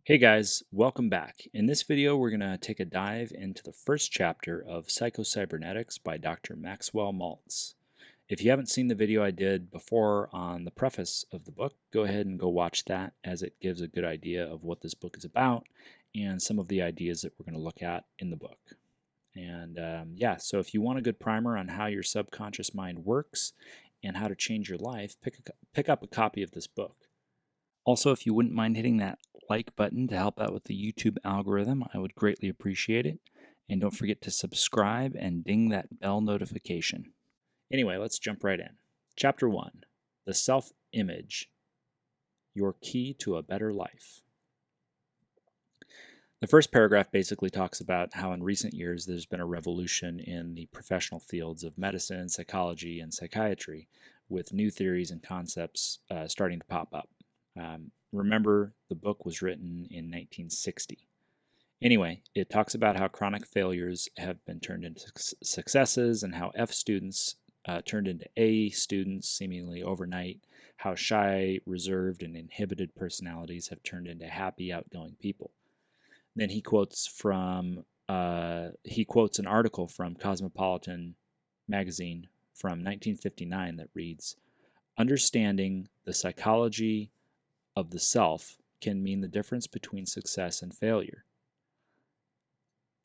Hey guys, welcome back. In this video, we're going to take a dive into the first chapter of Psycho-Cybernetics by Dr. Maxwell Maltz. If you haven't seen the video I did before on the preface of the book, go ahead and go watch that, as it gives a good idea of what this book is about and some of the ideas that we're going to look at in the book. And so if you want a good primer on how your subconscious mind works and how to change your life, pick up a copy of this book. Also, if you wouldn't mind hitting that like button to help out with the YouTube algorithm, I would greatly appreciate it. And don't forget to subscribe and ding that bell notification. Anyway, let's jump right in. Chapter 1, The Self-Image, Your Key to a Better Life. The first paragraph basically talks about how in recent years there's been a revolution in the professional fields of medicine, psychology, and psychiatry, with new theories and concepts starting to pop up. Remember, the book was written in 1960. Anyway, it talks about how chronic failures have been turned into successes and how F students turned into A students seemingly overnight, how shy, reserved, and inhibited personalities have turned into happy, outgoing people. Then he quotes an article from Cosmopolitan magazine from 1959 that reads, "Understanding the psychology of the self can mean the difference between success and failure,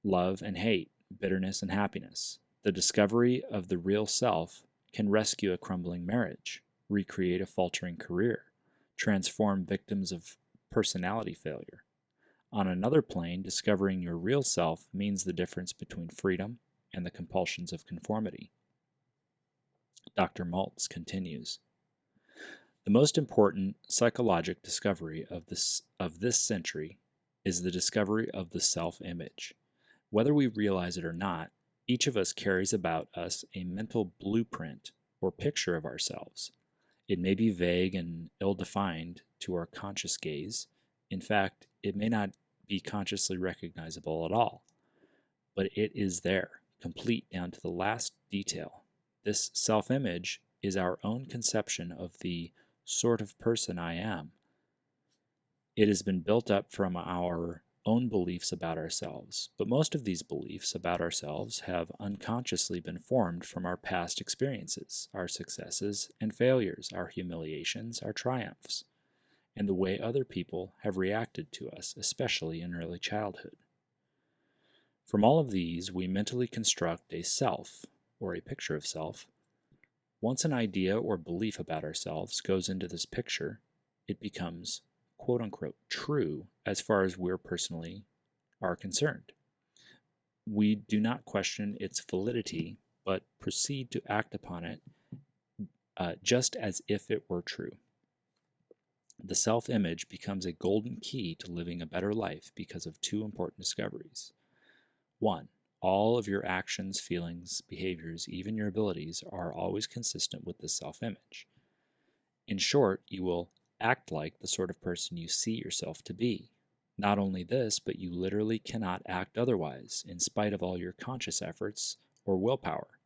love and hate, bitterness and happiness. The discovery of the real self can rescue a crumbling marriage, recreate a faltering career, transform victims of personality failure. On another plane, discovering your real self means the difference between freedom and the compulsions of conformity." Dr. Maltz continues, "The most important psychologic discovery of this century is the discovery of the self-image. Whether we realize it or not, each of us carries about us a mental blueprint or picture of ourselves. It may be vague and ill-defined to our conscious gaze. In fact, it may not be consciously recognizable at all. But it is there, complete down to the last detail. This self-image is our own conception of the sort of person I am. It has been built up from our own beliefs about ourselves, but most of these beliefs about ourselves have unconsciously been formed from our past experiences, our successes and failures, our humiliations, our triumphs, and the way other people have reacted to us, especially in early childhood. From all of these, we mentally construct a self, or a picture of self. Once an idea or belief about ourselves goes into this picture, it becomes quote-unquote true as far as we're personally are concerned. We do not question its validity, but proceed to act upon it just as if it were true. The self-image becomes a golden key to living a better life because of two important discoveries. 1. All of your actions, feelings, behaviors, even your abilities are always consistent with the self-image. In short, you will act like the sort of person you see yourself to be. Not only this, but you literally cannot act otherwise, in spite of all your conscious efforts or willpower.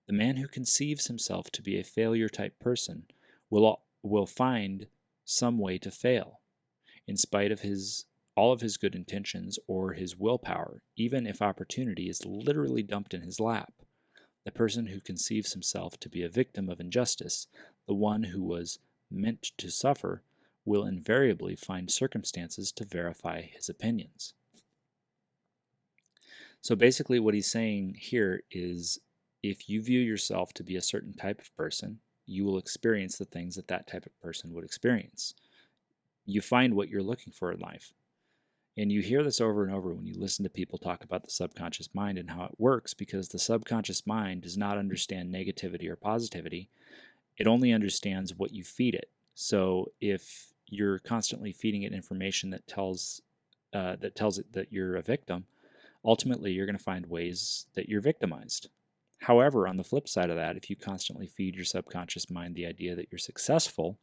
The man who conceives himself to be a failure-type person will find some way to fail, in spite of all of his good intentions or his willpower, even if opportunity is literally dumped in his lap. The person who conceives himself to be a victim of injustice, the one who was meant to suffer, will invariably find circumstances to verify his opinions." So basically what he's saying here is, if you view yourself to be a certain type of person, you will experience the things that that type of person would experience. You find what you're looking for in life. And you hear this over and over when you listen to people talk about the subconscious mind and how it works, because the subconscious mind does not understand negativity or positivity. It only understands what you feed it. So if you're constantly feeding it information that tells it that you're a victim, ultimately you're going to find ways that you're victimized. However, on the flip side of that, if you constantly feed your subconscious mind the idea that you're successful,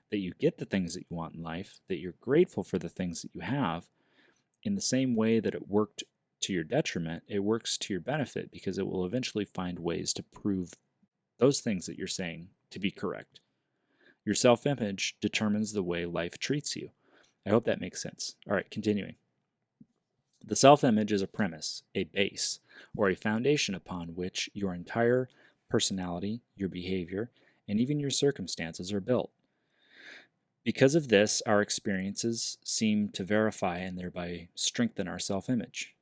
that you get the things that you want in life, that you're grateful for the things that you have, in the same way that it worked to your detriment, it works to your benefit, because it will eventually find ways to prove those things that you're saying to be correct. Your self-image determines the way life treats you. I hope that makes sense. All right, continuing. The self-image is a premise, a base, or a foundation upon which your entire personality, your behavior, and even your circumstances are built. Because of this, our experiences seem to verify and thereby strengthen our self-image.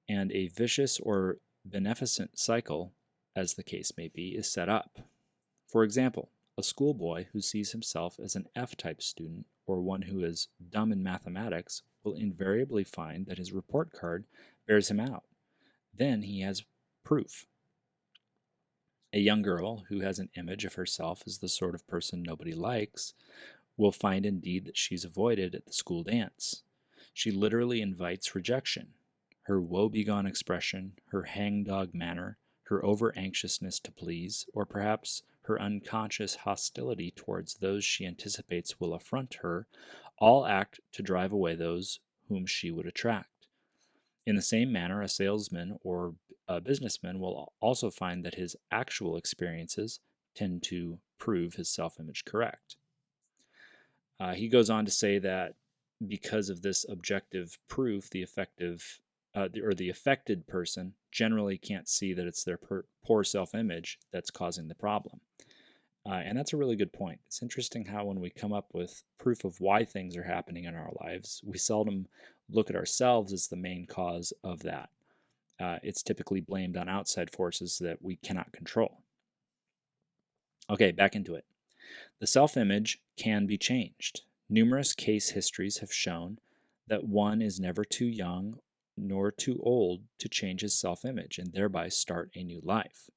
And a vicious or beneficent cycle, as the case may be, is set up. For example, a schoolboy who sees himself as an F-type student or one who is dumb in mathematics will invariably find that his report card bears him out. Then he has proof. A young girl who has an image of herself as the sort of person nobody likes will find indeed that she's avoided at the school dance. She literally invites rejection. Her woebegone expression, her hangdog manner, her over-anxiousness to please, or perhaps her unconscious hostility towards those she anticipates will affront her, all act to drive away those whom she would attract. In the same manner, a salesman or a businessman will also find that his actual experiences tend to prove his self-image correct. He goes on to say that because of this objective proof, the affected person generally can't see that it's their poor self-image that's causing the problem. And that's a really good point. It's interesting how when we come up with proof of why things are happening in our lives, we seldom look at ourselves as the main cause of that. It's typically blamed on outside forces that we cannot control. Okay, back into it. The self-image can be changed. Numerous case histories have shown that one is never too young nor too old to change his self-image and thereby start a new life.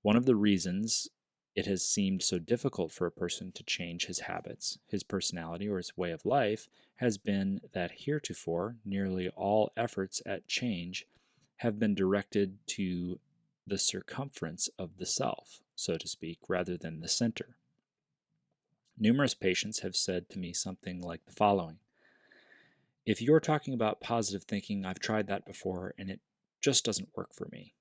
One of the reasons it has seemed so difficult for a person to change his habits, his personality, or his way of life has been that heretofore nearly all efforts at change have been directed to the circumference of the self, so to speak, rather than the center. Numerous patients have said to me something like the following: if you're talking about positive thinking, I've tried that before and it just doesn't work for me.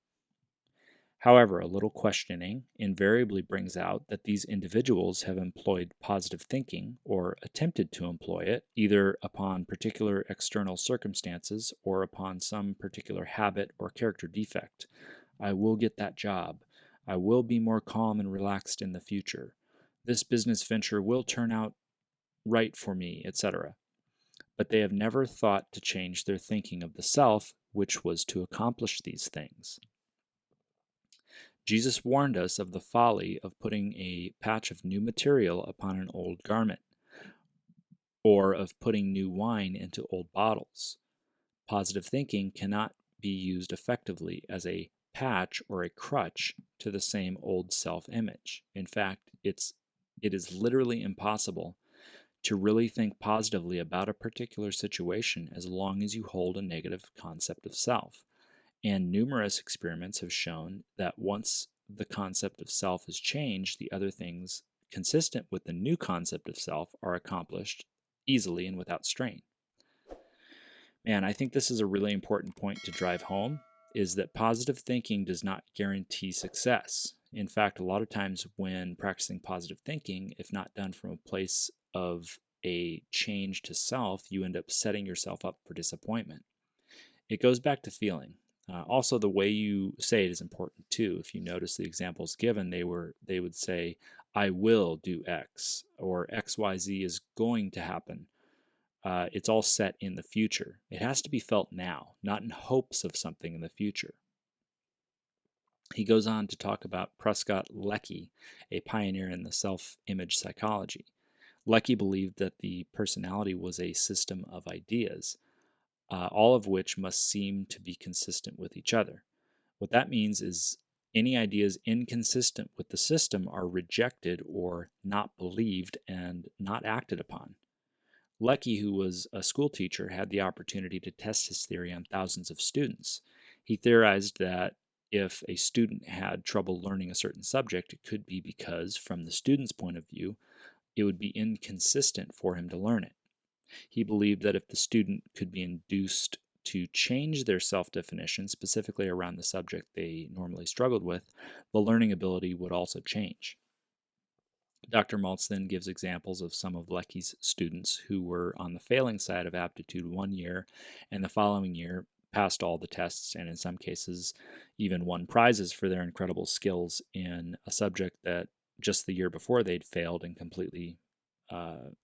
However, a little questioning invariably brings out that these individuals have employed positive thinking or attempted to employ it either upon particular external circumstances or upon some particular habit or character defect. I will get that job. I will be more calm and relaxed in the future. This business venture will turn out right for me, etc. But they have never thought to change their thinking of the self, which was to accomplish these things. Jesus warned us of the folly of putting a patch of new material upon an old garment, or of putting new wine into old bottles. Positive thinking cannot be used effectively as a patch or a crutch to the same old self-image. In fact, it is literally impossible to really think positively about a particular situation as long as you hold a negative concept of self. And numerous experiments have shown that once the concept of self is changed, the other things consistent with the new concept of self are accomplished easily and without strain. Man, I think this is a really important point to drive home, is that positive thinking does not guarantee success. In fact, a lot of times when practicing positive thinking, if not done from a place of a change to self, you end up setting yourself up for disappointment. It goes back to feeling. Also, the way you say it is important too. If you notice the examples given, they would say, "I will do X," or "XYZ is going to happen." It's all set in the future. It has to be felt now, not in hopes of something in the future. He goes on to talk about Prescott Leckie, a pioneer in the self-image psychology. Leckie believed that the personality was a system of ideas, all of which must seem to be consistent with each other. What that means is any ideas inconsistent with the system are rejected or not believed and not acted upon. Leckie, who was a school teacher, had the opportunity to test his theory on thousands of students. He theorized that if a student had trouble learning a certain subject, it could be because, from the student's point of view, it would be inconsistent for him to learn it. He believed that if the student could be induced to change their self-definition, specifically around the subject they normally struggled with, the learning ability would also change. Dr. Maltz then gives examples of some of Leckie's students who were on the failing side of aptitude one year and the following year passed all the tests and in some cases even won prizes for their incredible skills in a subject that just the year before they'd failed and completely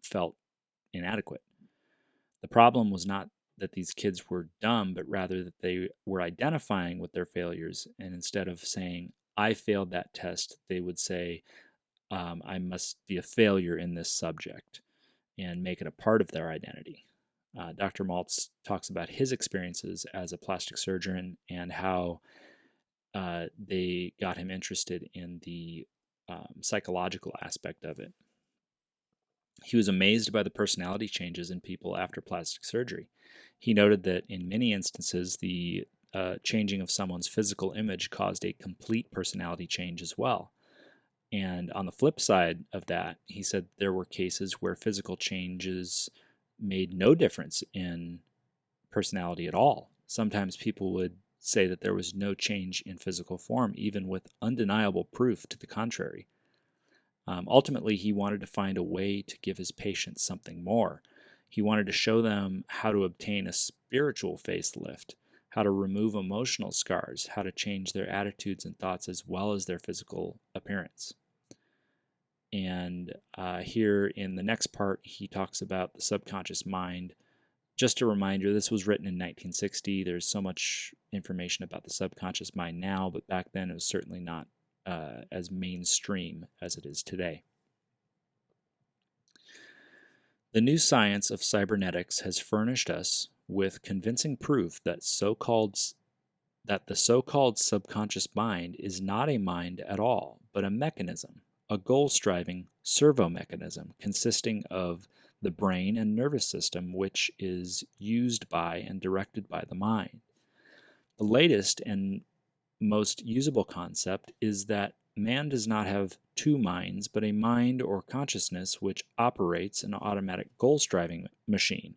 felt inadequate. The problem was not that these kids were dumb, but rather that they were identifying with their failures, and instead of saying, I failed that test, they would say, I must be a failure in this subject, and make it a part of their identity. Dr. Maltz talks about his experiences as a plastic surgeon and how they got him interested in the psychological aspect of it. He was amazed by the personality changes in people after plastic surgery. He noted that in many instances, the changing of someone's physical image caused a complete personality change as well. And on the flip side of that, he said there were cases where physical changes made no difference in personality at all. Sometimes people would say that there was no change in physical form, even with undeniable proof to the contrary. Ultimately, he wanted to find a way to give his patients something more. He wanted to show them how to obtain a spiritual facelift, how to remove emotional scars, how to change their attitudes and thoughts as well as their physical appearance. And here in the next part, he talks about the subconscious mind. Just a reminder, this was written in 1960. There's so much information about the subconscious mind now, but back then it was certainly not as mainstream as it is today. The new science of cybernetics has furnished us with convincing proof that the so-called subconscious mind is not a mind at all, but a mechanism, a goal-striving servo mechanism consisting of the brain and nervous system, which is used by and directed by the mind. The latest and most usable concept is that man does not have two minds, but a mind or consciousness which operates an automatic goal-striving machine.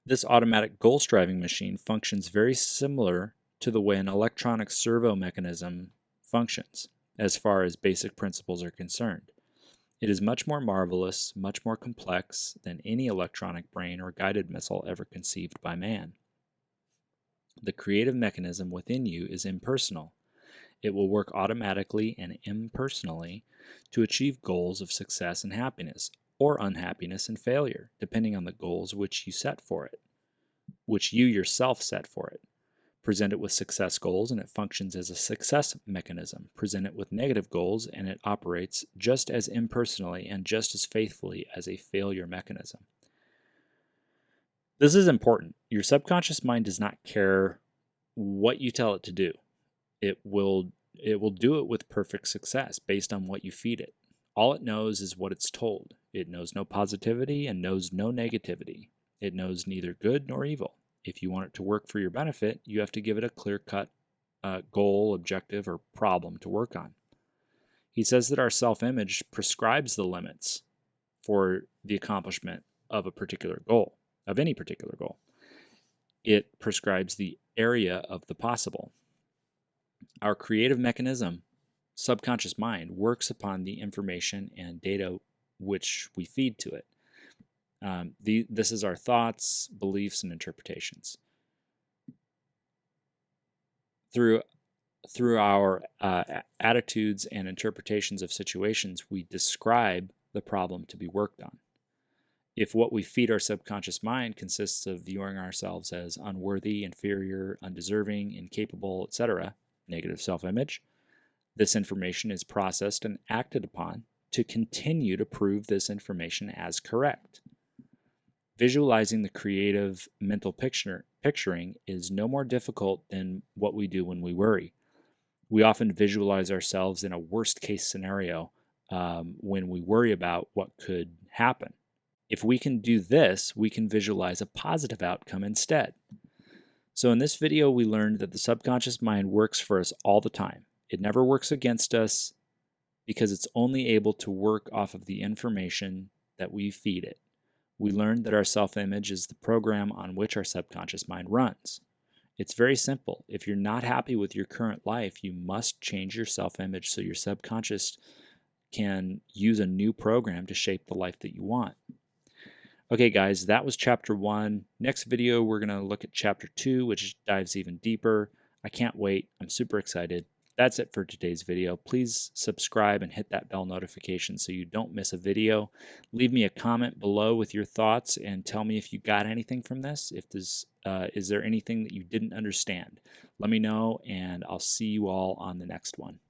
This automatic goal-striving machine functions very similar to the way an electronic servo mechanism functions, as far as basic principles are concerned. It is much more marvelous, much more complex than any electronic brain or guided missile ever conceived by man. The creative mechanism within you is impersonal. It will work automatically and impersonally to achieve goals of success and happiness, or unhappiness and failure, depending on the goals which you set for it, which you yourself set for it. Present it with success goals and it functions as a success mechanism. Present it with negative goals and it operates just as impersonally and just as faithfully as a failure mechanism. This is important. Your subconscious mind does not care what you tell it to do. It will do it with perfect success based on what you feed it. All it knows is what it's told. It knows no positivity and knows no negativity. It knows neither good nor evil. If you want it to work for your benefit, you have to give it a clear-cut goal, objective, or problem to work on. He says that our self-image prescribes the limits for the accomplishment of a particular goal, of any particular goal. It prescribes the area of the possible. Our creative mechanism, subconscious mind, works upon the information and data which we feed to it. This is our thoughts, beliefs, and interpretations. Through our attitudes and interpretations of situations, we describe the problem to be worked on. If what we feed our subconscious mind consists of viewing ourselves as unworthy, inferior, undeserving, incapable, etc., negative self-image, this information is processed and acted upon to continue to prove this information as correct. Visualizing the creative mental picturing is no more difficult than what we do when we worry. We often visualize ourselves in a worst-case scenario when we worry about what could happen. If we can do this, we can visualize a positive outcome instead. So in this video, we learned that the subconscious mind works for us all the time. It never works against us because it's only able to work off of the information that we feed it. We learned that our self-image is the program on which our subconscious mind runs. It's very simple. If you're not happy with your current life, you must change your self-image so your subconscious can use a new program to shape the life that you want. Okay, guys, that was chapter 1. Next video, we're going to look at chapter 2, which dives even deeper. I can't wait. I'm super excited. That's it for today's video. Please subscribe and hit that bell notification so you don't miss a video. Leave me a comment below with your thoughts and tell me if you got anything from this. If there's, is there anything that you didn't understand? Let me know, and I'll see you all on the next one.